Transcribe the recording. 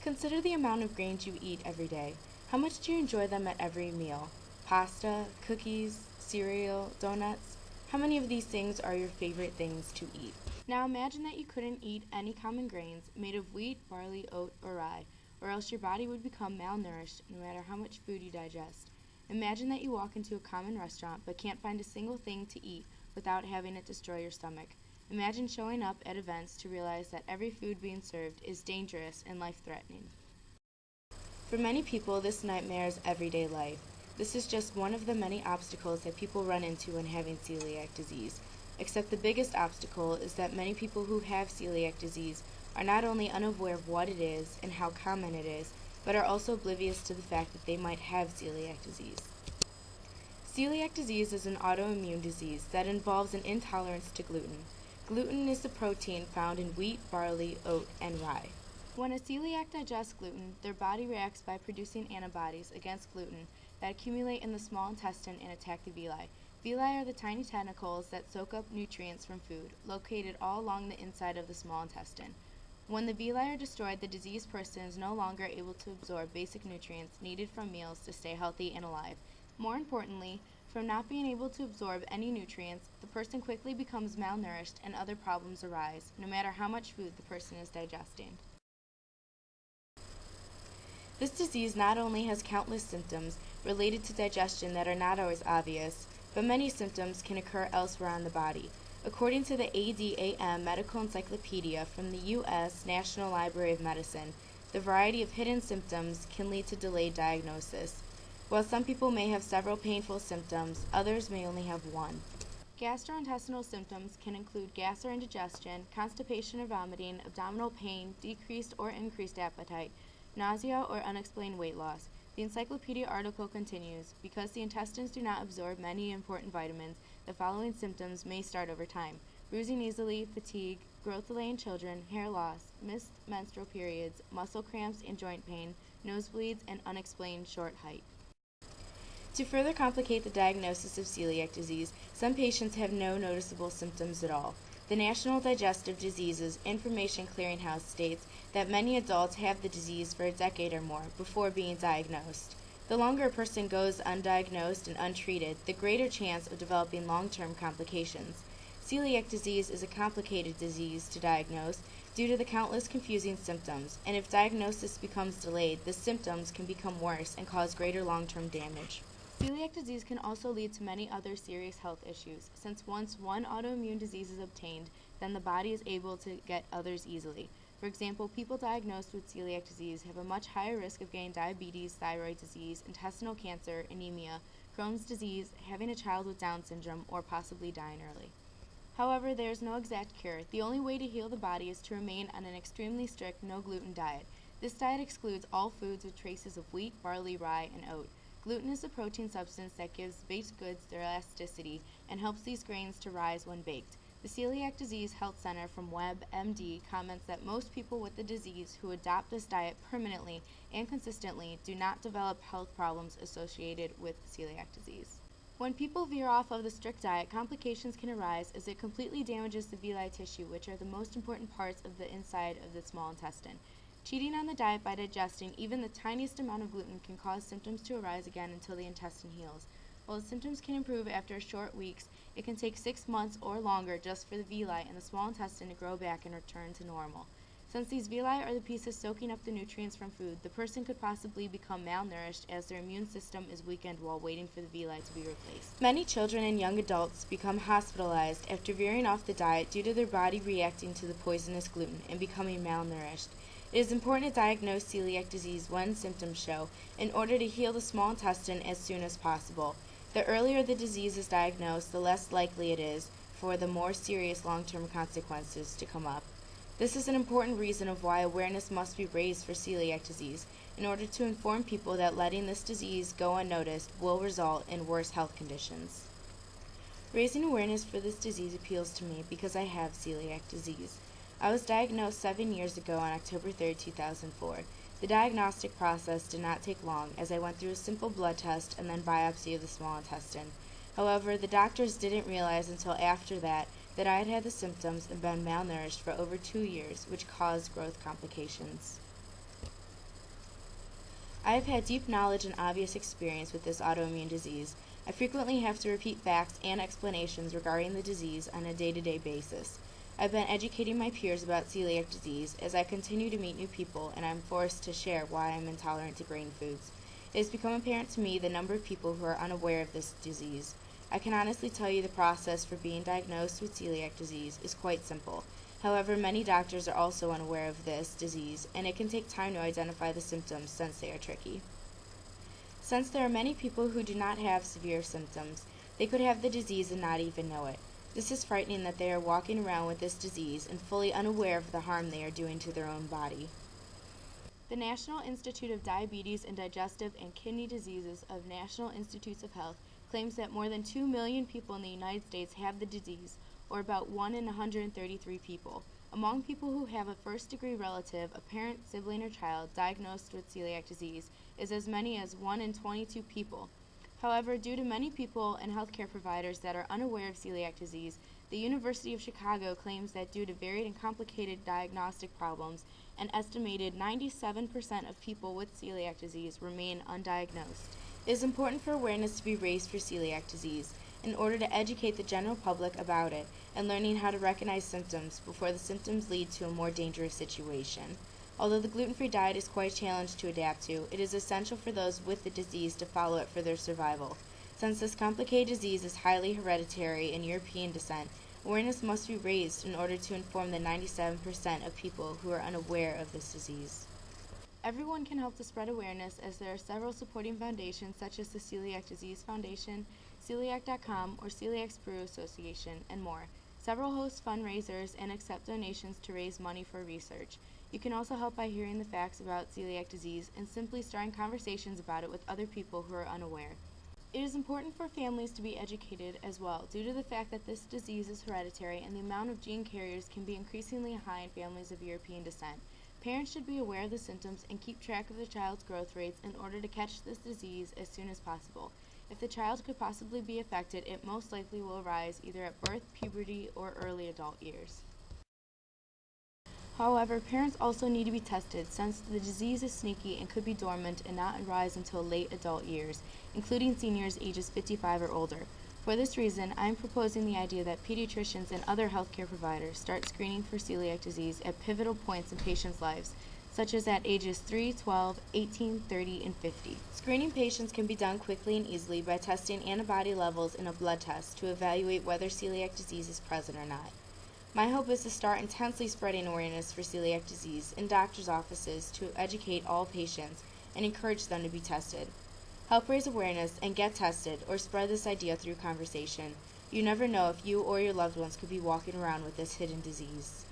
Consider the amount of grains you eat every day. How much do you enjoy them at every meal? Pasta, cookies, cereal, donuts? How many of these things are your favorite things to eat? Now imagine that you couldn't eat any common grains made of wheat, barley, oat, or rye, or else your body would become malnourished no matter how much food you digest. Imagine that you walk into a common restaurant but can't find a single thing to eat without having it destroy your stomach. Imagine showing up at events to realize that every food being served is dangerous and life-threatening. For many people, this nightmare is everyday life. This is just one of the many obstacles that people run into when having celiac disease. Except the biggest obstacle is that many people who have celiac disease are not only unaware of what it is and how common it is, but are also oblivious to the fact that they might have celiac disease. Celiac disease is an autoimmune disease that involves an intolerance to gluten. Gluten is the protein found in wheat, barley, oat, and rye. When a celiac digests gluten, their body reacts by producing antibodies against gluten that accumulate in the small intestine and attack the villi. Villi are the tiny tentacles that soak up nutrients from food, located all along the inside of the small intestine. When the villi are destroyed, the diseased person is no longer able to absorb basic nutrients needed from meals to stay healthy and alive. More importantly, from not being able to absorb any nutrients, the person quickly becomes malnourished and other problems arise, no matter how much food the person is digesting. This disease not only has countless symptoms related to digestion that are not always obvious, but many symptoms can occur elsewhere on the body. According to the ADAM Medical Encyclopedia from the U.S. National Library of Medicine, the variety of hidden symptoms can lead to delayed diagnosis. While some people may have several painful symptoms, others may only have one. Gastrointestinal symptoms can include gas or indigestion, constipation or vomiting, abdominal pain, decreased or increased appetite, nausea, or unexplained weight loss. The encyclopedia article continues, because the intestines do not absorb many important vitamins, the following symptoms may start over time: bruising easily, fatigue, growth delay in children, hair loss, missed menstrual periods, muscle cramps and joint pain, nosebleeds, and unexplained short height. To further complicate the diagnosis of celiac disease, some patients have no noticeable symptoms at all. The National Digestive Diseases Information Clearinghouse states that many adults have the disease for a decade or more before being diagnosed. The longer a person goes undiagnosed and untreated, the greater chance of developing long-term complications. Celiac disease is a complicated disease to diagnose due to the countless confusing symptoms, and if diagnosis becomes delayed, the symptoms can become worse and cause greater long-term damage. Celiac disease can also lead to many other serious health issues, since once one autoimmune disease is obtained, then the body is able to get others easily. For example, people diagnosed with celiac disease have a much higher risk of getting diabetes, thyroid disease, intestinal cancer, anemia, Crohn's disease, having a child with Down syndrome, or possibly dying early. However, there is no exact cure. The only way to heal the body is to remain on an extremely strict no-gluten diet. This diet excludes all foods with traces of wheat, barley, rye, and oat. Gluten is a protein substance that gives baked goods their elasticity and helps these grains to rise when baked. The Celiac Disease Health Center from Webb, MD, comments that most people with the disease who adopt this diet permanently and consistently do not develop health problems associated with celiac disease. When people veer off of the strict diet, complications can arise as it completely damages the villi tissue, which are the most important parts of the inside of the small intestine. Cheating on the diet by digesting even the tiniest amount of gluten can cause symptoms to arise again until the intestine heals. While the symptoms can improve after short weeks, it can take 6 months or longer just for the villi and the small intestine to grow back and return to normal. Since these villi are the pieces soaking up the nutrients from food, the person could possibly become malnourished as their immune system is weakened while waiting for the villi to be replaced. Many children and young adults become hospitalized after veering off the diet due to their body reacting to the poisonous gluten and becoming malnourished. It is important to diagnose celiac disease when symptoms show in order to heal the small intestine as soon as possible. The earlier the disease is diagnosed, the less likely it is for the more serious long-term consequences to come up. This is an important reason of why awareness must be raised for celiac disease in order to inform people that letting this disease go unnoticed will result in worse health conditions. Raising awareness for this disease appeals to me because I have celiac disease. I was diagnosed 7 years ago on October 3, 2004. The diagnostic process did not take long as I went through a simple blood test and then biopsy of the small intestine. However, the doctors didn't realize until after that I had had the symptoms and been malnourished for over 2 years, which caused growth complications. I have had deep knowledge and obvious experience with this autoimmune disease. I frequently have to repeat facts and explanations regarding the disease on a day-to-day basis. I've been educating my peers about celiac disease as I continue to meet new people, and I'm forced to share why I'm intolerant to grain foods. It has become apparent to me the number of people who are unaware of this disease. I can honestly tell you the process for being diagnosed with celiac disease is quite simple. However, many doctors are also unaware of this disease, and it can take time to identify the symptoms since they are tricky. Since there are many people who do not have severe symptoms, they could have the disease and not even know it. This is frightening that they are walking around with this disease and fully unaware of the harm they are doing to their own body. The National Institute of Diabetes and Digestive and Kidney Diseases of National Institutes of Health claims that more than 2 million people in the United States have the disease, or about 1 in 133 people. Among people who have a first-degree relative, a parent, sibling, or child diagnosed with celiac disease is as many as 1 in 22 people. However, due to many people and healthcare providers that are unaware of celiac disease, the University of Chicago claims that due to varied and complicated diagnostic problems, an estimated 97% of people with celiac disease remain undiagnosed. It is important for awareness to be raised for celiac disease in order to educate the general public about it and learning how to recognize symptoms before the symptoms lead to a more dangerous situation. Although the gluten-free diet is quite a challenge to adapt to, it is essential for those with the disease to follow it for their survival. Since this complicated disease is highly hereditary and European descent, awareness must be raised in order to inform the 97% of people who are unaware of this disease. Everyone can help to spread awareness, as there are several supporting foundations such as the Celiac Disease Foundation, Celiac.com, or Celiac Peru Association, and more. Several host fundraisers and accept donations to raise money for research. You can also help by hearing the facts about celiac disease and simply starting conversations about it with other people who are unaware. It is important for families to be educated as well, due to the fact that this disease is hereditary and the amount of gene carriers can be increasingly high in families of European descent. Parents should be aware of the symptoms and keep track of the child's growth rates in order to catch this disease as soon as possible. If the child could possibly be affected, it most likely will arise either at birth, puberty, or early adult years. However, parents also need to be tested, since the disease is sneaky and could be dormant and not arise until late adult years, including seniors ages 55 or older. For this reason, I am proposing the idea that pediatricians and other healthcare providers start screening for celiac disease at pivotal points in patients' lives, such as at ages 3, 12, 18, 30, and 50. Screening patients can be done quickly and easily by testing antibody levels in a blood test to evaluate whether celiac disease is present or not. My hope is to start intensely spreading awareness for celiac disease in doctors' offices to educate all patients and encourage them to be tested. Help raise awareness and get tested, or spread this idea through conversation. You never know if you or your loved ones could be walking around with this hidden disease.